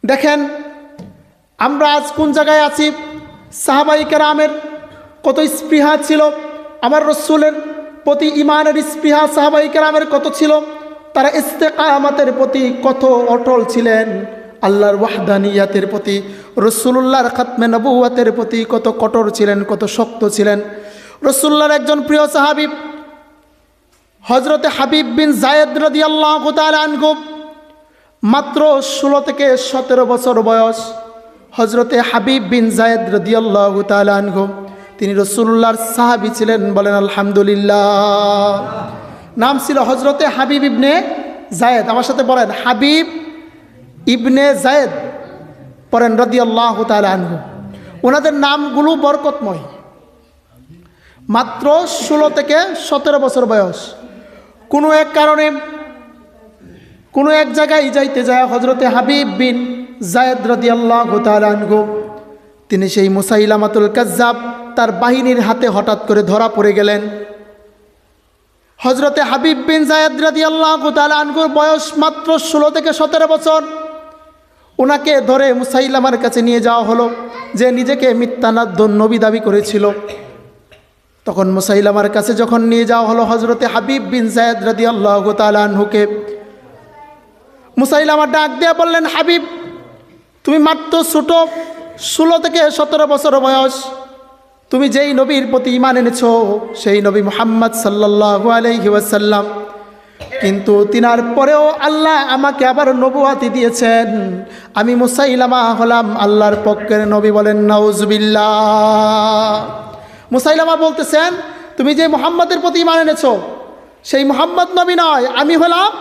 দেখেন আমরা আজ কোন জায়গায় আছি। সাহাবায়ে কেরামের কত স্পৃহা ছিল, আমার রসুলের প্রতি ইমানের স্পৃহা সাহাবায়ে কেরামের কত ছিল, তারা ইস্তেকামাতের প্রতি কত অটল ছিলেন, আল্লাহর ওয়াহদানিয়াতের প্রতি, রসুলুল্লাহর খাতমে নবুওয়াতের প্রতি কত কঠোর ছিলেন, কত শক্ত ছিলেন। রসুল্লাহর একজন প্রিয় সাহাবী হজরতে হাবিব বিন জায়েদ রাদিয়াল্লাহু তাআলা আনহু, মাত্র 16 থেকে 17 বছর বয়স। হজরতে হাবিব বিন জায়েদ রাদিয়াল্লাহু তাআলা আনহু তিনি রসুলুল্লাহর সাহাবী ছিলেন। বলেন আলহামদুলিল্লাহ। নাম ছিল হজরতে হাবিব ইবনে জায়েদ। আমার সাথে বলেন হাবিব ইবনে জায়েদ, পড়েন রাদিয়াল্লাহু তাআলা আনহু। ওনাদের নামগুলো বরকতময়। মাত্র 16 থেকে 17 বছর বয়স। কোনো এক কারণে কোনো এক জায়গায় যাইতে যায় হজরতে হাবিব বিন জায়েদ রাদিয়াল্লাহু তাআলা আনহু তিনি সেই মুসাইলামাতুল কাজ্জাব তার বাহিনীর হাতে হঠাৎ করে ধরা পড়ে গেলেন। হজরতে হাবিব বিন জায়েদ রাদিয়াল্লাহু তাআলা আনহুর বয়স মাত্র 16 থেকে 17 বছর। ওনাকে ধরে মুসাইলামার কাছে নিয়ে যাওয়া হলো, যে নিজেকে মিথ্যানাদ্য নবী দাবি করেছিল। তখন মুসাইলামার কাছে যখন নিয়ে যাওয়া হলো হজরতে হাবিব বিন জায়েদ রাদিয়াল্লাহু তাআলা আনহুকে, মুসাইলামা ডাক দিয়ে বললেন, হাবিব তুমি মাত্র ছোট, 16 থেকে 17 বছর বয়স, তুমি যেই নবীর প্রতি ঈমান এনেছো সেই নবী মুহাম্মদ সাল্লাল্লাহু আলাইহি ওয়াসাল্লাম, কিন্তু তিনার পরেও আল্লাহ আমাকে আবার নবুয়াতি দিয়েছেন, আমি মুসাইলামা হলাম আল্লাহর পক্ষের নবী। বলেন নাউজুবিল্লাহ। মুসাইলামা বলতেছেন, তুমি যে মুহাম্মাদের প্রতি ঈমান এনেছো সেই মুহাম্মদ নবী নয়, আমি হলাম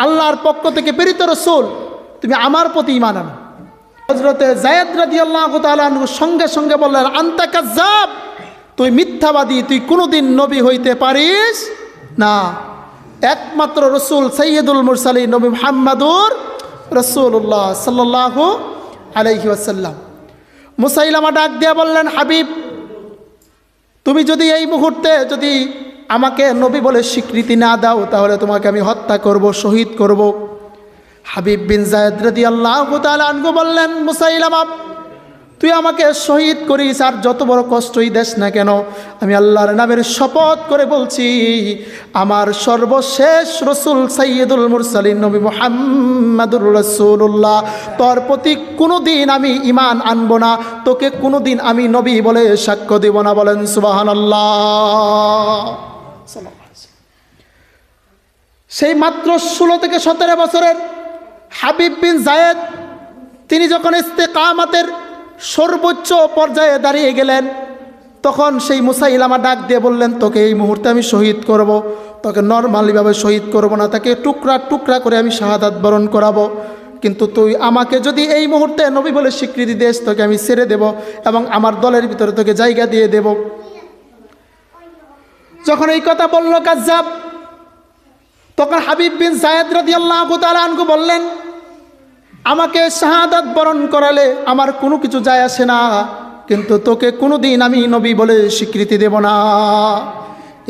আল্লাহর পক্ষ থেকে প্রেরিত রসুল, তুমি আমার প্রতি ঈমান আনো। হযরতে যায়েদ রাদিয়াল্লাহু তাআলা আনহু সঙ্গে সঙ্গে বললেন, আনতা কাজ্জাব, তুই মিথ্যাবাদী, তুই কোনোদিন নবী হইতে পারিস না। একমাত্র রসুল সাইয়্যিদুল মুরসালিন নবী মুহাম্মাদুর রাসূলুল্লাহ সাল্লাল্লাহু আলাইহি ওয়াসাল্লাম। মুসাইলামা ডাক দিয়ে বললেন, হাবিব তুমি যদি এই মুহূর্তে যদি আমাকে নবী বলে স্বীকৃতি না দাও তাহলে তোমাকে আমি হত্যা করব, শহীদ করব। হাবিব বিন জায়েদ রাদিয়াল্লাহু তাআলা আনহু বললেন, মুসাইলামা তুই আমাকে শহীদ করিস আর যত বড় কষ্টই দেস না কেন, আমি আল্লাহর নামের শপথ করে বলছি, আমার সর্বশেষ রসুল সাইয়্যিদুল মুরসালিন নবী মুহাম্মাদুর রাসূলুল্লাহ তোর প্রতি কোনোদিন আমি ঈমান আনবো না, তোকে কোনোদিন আমি নবী বলে সাক্ষ্য দেব না। বলেন সুবহানাল্লাহ। সেই মাত্র 16 থেকে 17 বছরের হাবিব বিন জায়েদ তিনি যখন ইস্তেকামাতের সর্বোচ্চ পর্যায়ে দাঁড়িয়ে গেলেন, তখন সেই মুসাইলামা ডাক দিয়ে বললেন, তোকে এই মুহূর্তে আমি শহীদ করব, তোকে নরমালিভাবে শহীদ করব না, তাকে টুকরা টুকরা করে আমি শাহাদাত বরণ করাবো, কিন্তু তুই আমাকে যদি এই মুহূর্তে নবী বলে স্বীকৃতি দেস তোকে আমি ছেড়ে দেব এবং আমার দলের ভিতরে তোকে জায়গা দিয়ে দেব। যখন এই কথা বলল কাজ্জাব, তখন হাবিব বিন জায়েদ রাদিয়াল্লাহু তাআলা আনহু বললেন, আমাকে শাহাদাত বরণ করালে আমার কোনো কিছু যায় আসে না, কিন্তু তোকে কোনোদিন আমি নবী বলে স্বীকৃতি দেব না।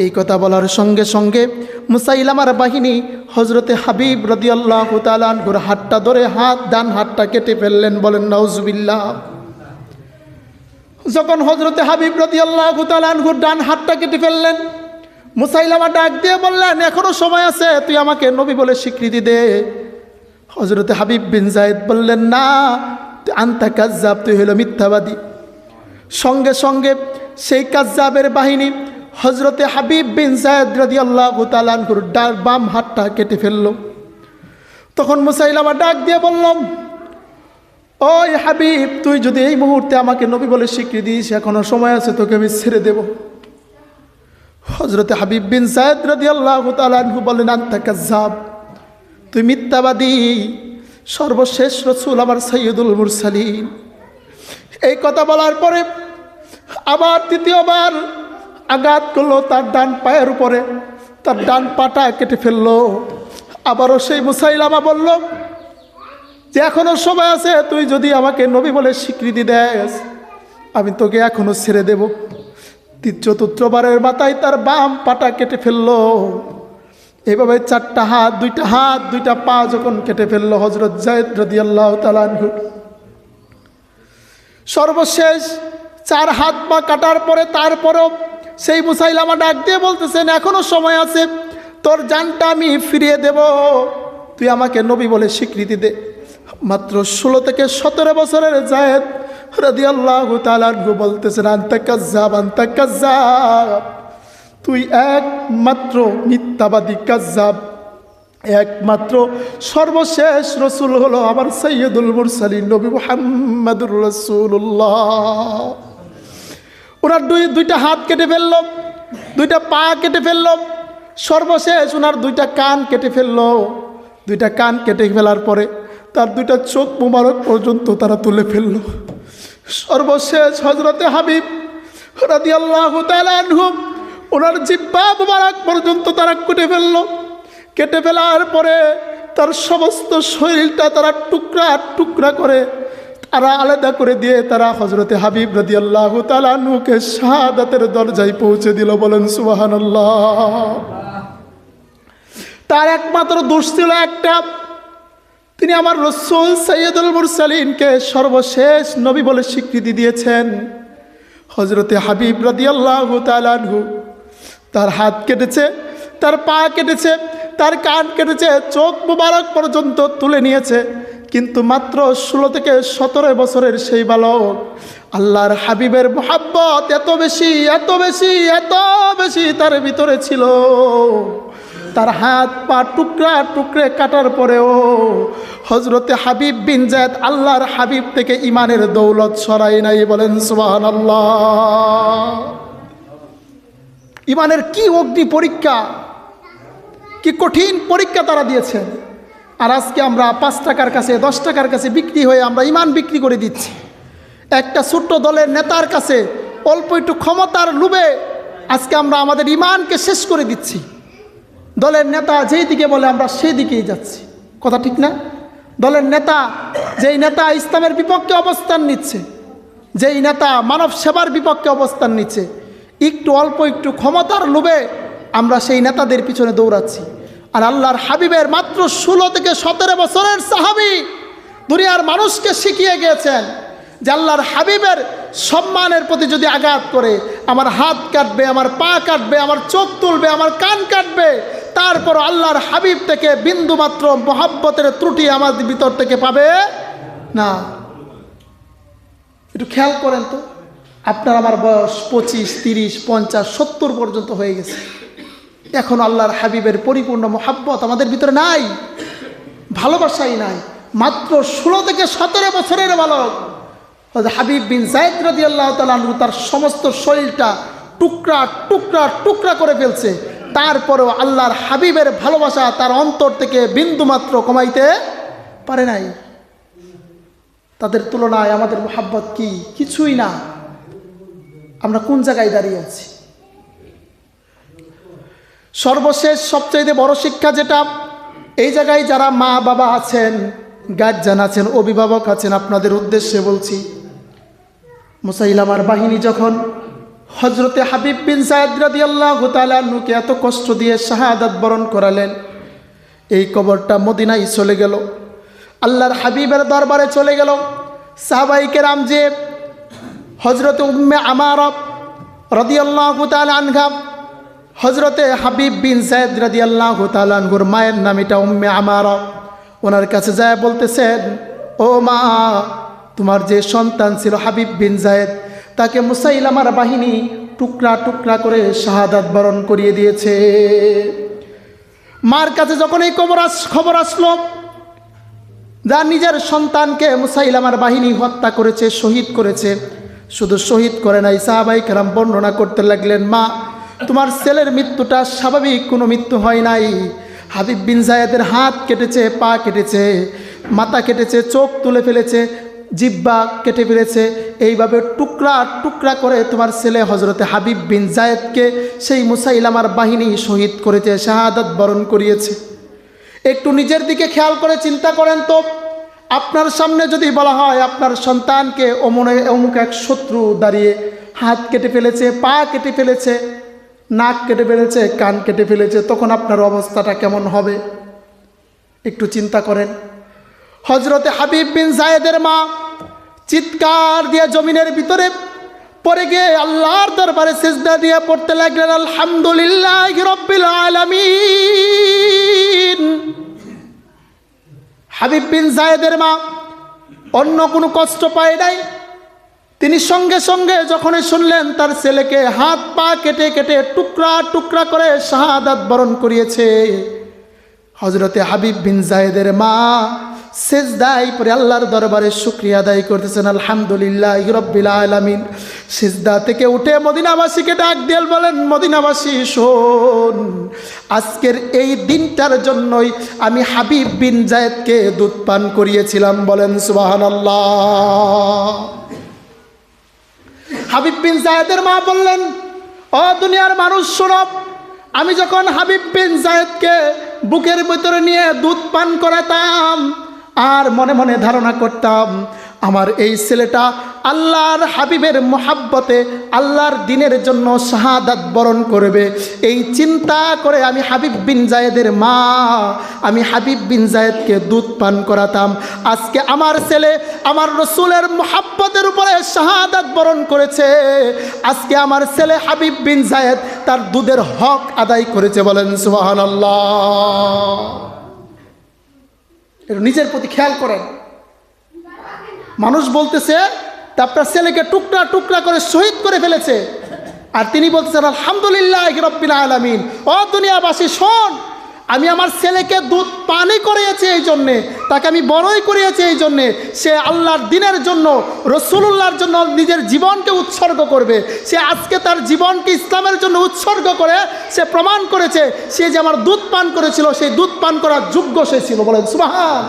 এই কথা বলার সঙ্গে সঙ্গে মুসাইলামার বাহিনী হজরতে হাবিব রাদিয়াল্লাহু তাআলা আনহুর হাতটা ধরে ডান হাতটা কেটে ফেললেন। বলেন নাউজুবিল্লাহ। যখন হজরতে হাবিব রাদিয়াল্লাহু তাআলা আনহুর ডান হাতটা কেটে ফেললেন, মুসাইলামা ডাক দিয়ে বললেন, এখনো সময় আছে, তুই আমাকে নবী বলে স্বীকৃতি দে। হজরতে হাবিব বিন জায়েদ বললেন, না, আনতা কাজ্জাব, তুই হলো মিথ্যাবাদী। সঙ্গে সঙ্গে সেই কাজ্জাবের বাহিনী হজরতে হাবিব বিন জায়েদ রাদিয়াল্লাহু তাআলা আনহুর বাম হাতটা কেটে ফেলল। তখন মুসাইলামা ডাক দিয়ে বললাম, ওই হাবিব তুই যদি এই মুহূর্তে আমাকে নবী বলে স্বীকৃতি দিস, এখনো সময় আছে, তোকে আমি ছেড়ে দেব। হজরতে হাবিব বিন জায়েদ রাদিয়াল্লাহু তাআলা আনহু বললেন, আনতা কাজ্জাব, তুই মিথ্যাবাদী, সর্বশেষ রসুল আমার সাইয়্যিদুল মুরসালিন। এই কথা বলার পরে আবার তৃতীয়বার আঘাত করলো তার ডান পায়ের উপরে, তার ডান পাটা কেটে ফেললো। আবারও সেই মুসাইলামা বলল যে এখনো সময় আছে, তুই যদি আমাকে নবী বলে স্বীকৃতি দেস আমি তোকে এখনো ছেড়ে দেব। চতুর্থবারের মাথায় তার বাম পাটা কেটে ফেললো। এইভাবে 4টা হাত 2টা পা যখন কেটে ফেললো হজরত যায়েদ রাদিয়াল্লাহু তাআলা আনহু, সর্বশেষ 4 হাত পা কাটার পরে তারপরেও সেই মুসাইলামা ডাক দিয়ে বলতেছেন, এখনো সময় আছে, তোর জানটা আমি ফিরিয়ে দেব, তুই আমাকে নবী বলে স্বীকৃতি দে। মাত্র 16 থেকে 17 বছরের যায়েদ রাদিয়াল্লাহু তাআলা আনহু বলতেছেন, আনতা কাজ্জাব, তুই একমাত্র মিথ্যাবাদী কাজ্জাব। একমাত্র সর্বশেষ রসুল হলো আমার সৈয়দুল মুরসালিন নবী মুহাম্মদুর রাসূলুল্লাহ। ওনার দুইটা হাত কেটে ফেললো, 2টা পা কেটে ফেললো, সর্বশেষ ওনার 2টা কান কেটে ফেললো। 2টা কান কেটে ফেলার পরে তার 2টা চোখ মুবারক পর্যন্ত তারা তুলে ফেললো। সর্বশেষ হযরতে হাবিব রাদিয়াল্লাহু তাআলা আনহু ওনার জিহ্বা মুবারক পর্যন্ত তারা কেটে ফেললো। কেটে ফেলার পরে তার সমস্ত শরীরটা তারা টুকরা টুকরা করে তারা আলাদা করে দিয়ে তারা হযরতে হাবিব রাদিয়াল্লাহু তাআলা আনহুকে শাহাদাতের দরজায় পৌঁছে দিল। বলেন সুবহানাল্লাহ। তার একমাত্র দোষ ছিল একটা, তিনি আমার রাসূল সাইয়্যিদুল মুরসালিনকে সর্বশেষ নবী বলে স্বীকৃতি দিয়েছেন। হযরতে হাবিব রাদিয়াল্লাহু তাআলা আনহু তার হাত কেটেছে, তার পা কেটেছে, তার কান কেটেছে, চোখ মুবারক পর্যন্ত তুলে নিয়েছে, কিন্তু মাত্র 16 থেকে 17 বছরের সেই বালক আল্লাহর হাবিবের মুহাব্বত এত বেশি এত বেশি এত বেশি তার ভিতরে ছিল, তার হাত পা টুকরা টুকরে কাটার পরেও হযরতে হাবিব বিন যায়েদ আল্লাহর হাবিব থেকে ইমানের দৌলত সরাই নাই। বলেন সুবহানাল্লাহ। ইমানের কি অগ্নি পরীক্ষা, কি কঠিন পরীক্ষা তারা দিয়েছেন। আর আজকে আমরা 5 টাকার কাছে 10 টাকার কাছে বিক্রি হয়ে আমরা ইমান বিক্রি করে দিচ্ছি। একটা ছোট্ট দলের নেতার কাছে অল্প একটু ক্ষমতার লোভে আজকে আমরা আমাদের ইমানকে শেষ করে দিচ্ছি। দলের নেতা যেই দিকে বলে আমরা সেই দিকেই যাচ্ছি, কথা ঠিক না? দলের নেতা যেই নেতা ইসলামের বিপক্ষে অবস্থান নিচ্ছে, যেই নেতা মানব সেবার বিপক্ষে অবস্থান নিচ্ছে, একটু অল্প একটু ক্ষমতার লোভে আমরা সেই নেতাদের পিছনে দৌড়াচ্ছি। আর আল্লাহর হাবিবের মাত্র 16 থেকে 17 বছরের সাহাবী দুনিয়ার মানুষকে শিখিয়ে গিয়েছেন যে আল্লাহর হাবিবের সম্মানের প্রতি যদি আঘাত করে আমার হাত কাটবে, আমার পা কাটবে, আমার চোখ তুলবে, আমার কান কাটবে, তারপর আল্লাহর হাবিব থেকে বিন্দুমাত্র মহব্বতের ত্রুটি আমাদের ভিতর থেকে পাবে না। একটু খেয়াল করেন তো, আপনার আমার বয়স 25, 30, 50, 70 পর্যন্ত হয়ে গেছে, এখন আল্লাহর হাবিবের পরিপূর্ণ মহব্বত আমাদের ভিতরে নাই, ভালোবাসাই নাই। মাত্র 16 থেকে 17 বছরের বালক হাবিব বিন যায়েদ রাদিয়াল্লাহু তাআলা আনহু তার সমস্ত শরীরটা টুকরা টুকরা টুকরা করে ফেলছে, তারপরেও আল্লাহর হাবিবের ভালোবাসা তার অন্তর থেকে বিন্দুমাত্র কমাইতে পারে নাই। তাদের তুলনায় আমাদের মহব্বত কি? কিছুই না। আমরা কোন জায়গায় দাঁড়িয়ে আছি? সর্বশেষ সবচাইতে বড় শিক্ষা যেটা, এই জায়গায় যারা মা বাবা আছেন, গার্জিয়ান আছেন, অভিভাবক আছেন, আপনাদের উদ্দেশ্যে বলছি, মুসাইলামার বাহিনী যখন হযরতে হাবিব বিন যায়েদ রাদিয়াল্লাহু তাআলা আনহুকে এত কষ্ট দিয়ে শাহাদাত বরণ করালেন, এই কবরটা মদিনায় চলে গেল, আল্লাহর হাবিবের দরবারে চলে গেল। সাহাবায়ে কেরাম যে হযরতে উম্মে আমারা রাদিয়াল্লাহু তাআলা আনহা, হযরতে হাবিব বিন যায়েদ রাদিয়াল্লাহু তাআলা আনহুর মায়ের নাম এটা উম্মে আমারা, ওনার কাছে যায় বলতেছেন, ও মা, তোমার যে সন্তান ছিল হাবিব বিন যায়েদ, তাকে মুসাইলামার বাহিনী টুকরা টুকরা করে শাহাদাত বরণ করিয়ে দিয়েছে। মার কাছে যখন এই খবর আসলো, যার নিজের সন্তানকে মুসাইলামার বাহিনী হত্যা করেছে, শহীদ করেছে, শুধু শহীদ করে নাই, সাহাবায়ে কেরাম বর্ণনা করতে লাগলেন, মা, তোমার ছেলের মৃত্যুটা স্বাভাবিক কোনো মৃত্যু হয় নাই। হাবিব বিন যায়েদের হাত কেটেছে, পা কেটেছে, মাথা কেটেছে, চোখ তুলে ফেলেছে, জিহ্বা কেটে ফেলেছে, এইভাবে টুকরা টুকরা করে তোমার ছেলে হযরতে হাবিব বিন যায়েদকে সেই মুসাইলামার বাহিনী শহীদ করেছে, শাহাদাত বরণ করিয়েছে। একটু নিজের দিকে খেয়াল করে চিন্তা করেন তো, আপনার সামনে যদি বলা হয় আপনার সন্তানকে অমুক এক শত্রু দাঁড়িয়ে হাত কেটে ফেলেছে, পা কেটে ফেলেছে, নাক কেটে ফেলেছে, কান কেটে ফেলেছে, তখন আপনার অবস্থাটা কেমন হবে? একটু চিন্তা করেন। হযরতে হাবিব বিন যায়েদের মা চিৎকার দিয়ে জমিনের ভিতরে পড়ে গিয়ে আল্লাহর দরবারে সিজদা দিয়ে পড়তে লাগলেন, আলহামদুলিল্লাহি রাব্বিল আলামিন। হাবিব বিন যায়েদের মা অন্য কোনো কষ্ট পায় নাই। তিনি সঙ্গে সঙ্গে যখনই শুনলেন তার ছেলেকে হাত পা কেটে কেটে টুকরা টুকরা করে শাহাদাত বরণ করিয়েছে, হযরতে হাবিব বিন যায়েদের মা সিজদায় পড়ে আল্লাহর দরবারে শুকরিয়া আদায় করতেছেন, আলহামদুলিল্লাহি রাব্বিল আলামিন। সিজদা থেকে উঠে মদিনাবাসীকে ডাক দিয়ে বলেন, মদিনাবাসী শোন, আজকের এই দিনটার জন্যই আমি হাবিব বিন যায়েদকে দুধ পান করিয়েছিলাম। বলেন সুবহানাল্লাহ। হাবিব বিন যায়েদের মা বললেন, ও দুনিয়ার মানুষ শোনো, আমি যখন হাবিব বিন যায়েদকে বুকের ভিতরে নিয়ে দুধ পান করাতাম আর মনে মনে ধারণা করতাম আমার এই ছেলেটা আল্লাহর হাবিবের মোহাব্বতে আল্লাহর দিনের জন্য শাহাদাত বরণ করবে, এই চিন্তা করে আমি হাবিব বিন যায়েদের মা, আমি হাবিব বিন যায়েদকে দুধ পান করাতাম। আজকে আমার ছেলে আমার রসুলের মোহাব্বতের উপরে শাহাদাত বরণ করেছে, আজকে আমার ছেলে হাবিব বিন যায়েদ তার দুধের হক আদায় করেছে। বলেন সুবহানাল্লাহ। নিজের প্রতি খেয়াল করেন। মানুষ বলতেছে তা আপনার ছেলেকে টুকরা টুকরা করে শহীদ করে ফেলেছে, আর তিনি বলতেছেন আলহামদুলিল্লাহি রাব্বিল আলামিন। ও দুনিয়াবাসী শোন, আমি আমার ছেলেকে দুধ পানি করিয়েছি এই জন্যে, তাকে আমি বড়ই করিয়েছি এই জন্যে, সে আল্লাহর দিনের জন্য রসুলুল্লাহর জন্য নিজের জীবনকে উৎসর্গ করবে। সে আজকে তার জীবনকে ইসলামের জন্য উৎসর্গ করে সে প্রমাণ করেছে সে যে আমার দুধ পান করেছিল সেই দুধ পান করার যোগ্য সে ছিল। বলেন সুবহান।